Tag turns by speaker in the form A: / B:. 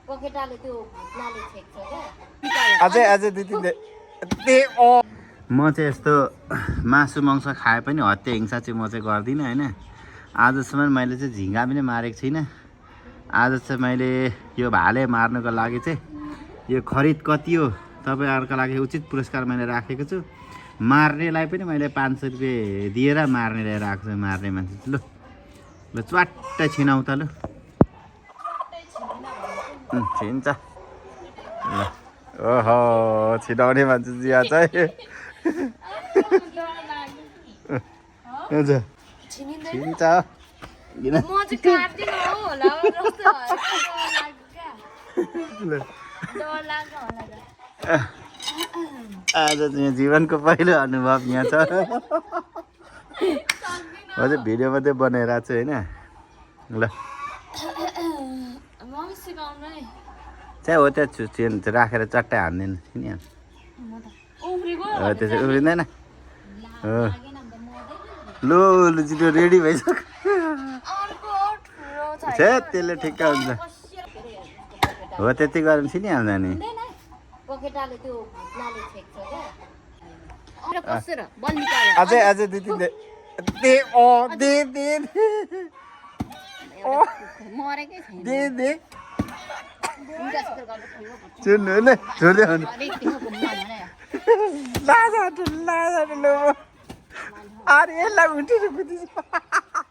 A: पखेटाले त्यो भुत्लाले छेक्छ क्या
B: अझै अझै दुई तिन म चाहिँ यस्तो मासु मांस खाए पनि हत्या हिंसा चाहिँ म चाहिँ गर्दिनँ होइन। आजसम्म मैले चाहिँ झिँगा पनि मारेको छुइनँ। आज चाहिँ मैले यो भाले मार्नको लागि चाहिँ यो खरिद कति हो तपाईँहरूको लागि उचित पुरस्कार मैले राखेको छु। मार्नेलाई पनि मैले 500 रुपियाँ दिएर मार्नेलाई राख्छु। मार्ने मान्छे ल ल च्वाट्ट छिनाउ त ल छिन्छ ल ओहो छिनाउने मान्छे जिया चाहिँ हुन्छ छिन्छ किन आज चाहिँ जीवनको पहिलो अनुभव यहाँ छ। म चाहिँ भिडियो मात्रै बनाइरहेको छु होइन। ल चाहिँ हो त्यो चेन राखेर चट्टै हान्दैन किनिहाल्छ हो त्यसो उफ्रिँदैन हो लु लु त्यो रेडी भइसक्यो छे त्यसले ठिक्क हुन्छ हो त्यति गरम छिनिहाल्छ नि
A: पखेटाले त्यो भुत्लाले छेक्छ क्या
B: अझै अझै दुई तिन दे सुन्नु न छोड्दै लाज लाज अरे यसलाई उठेर कुदिन्छ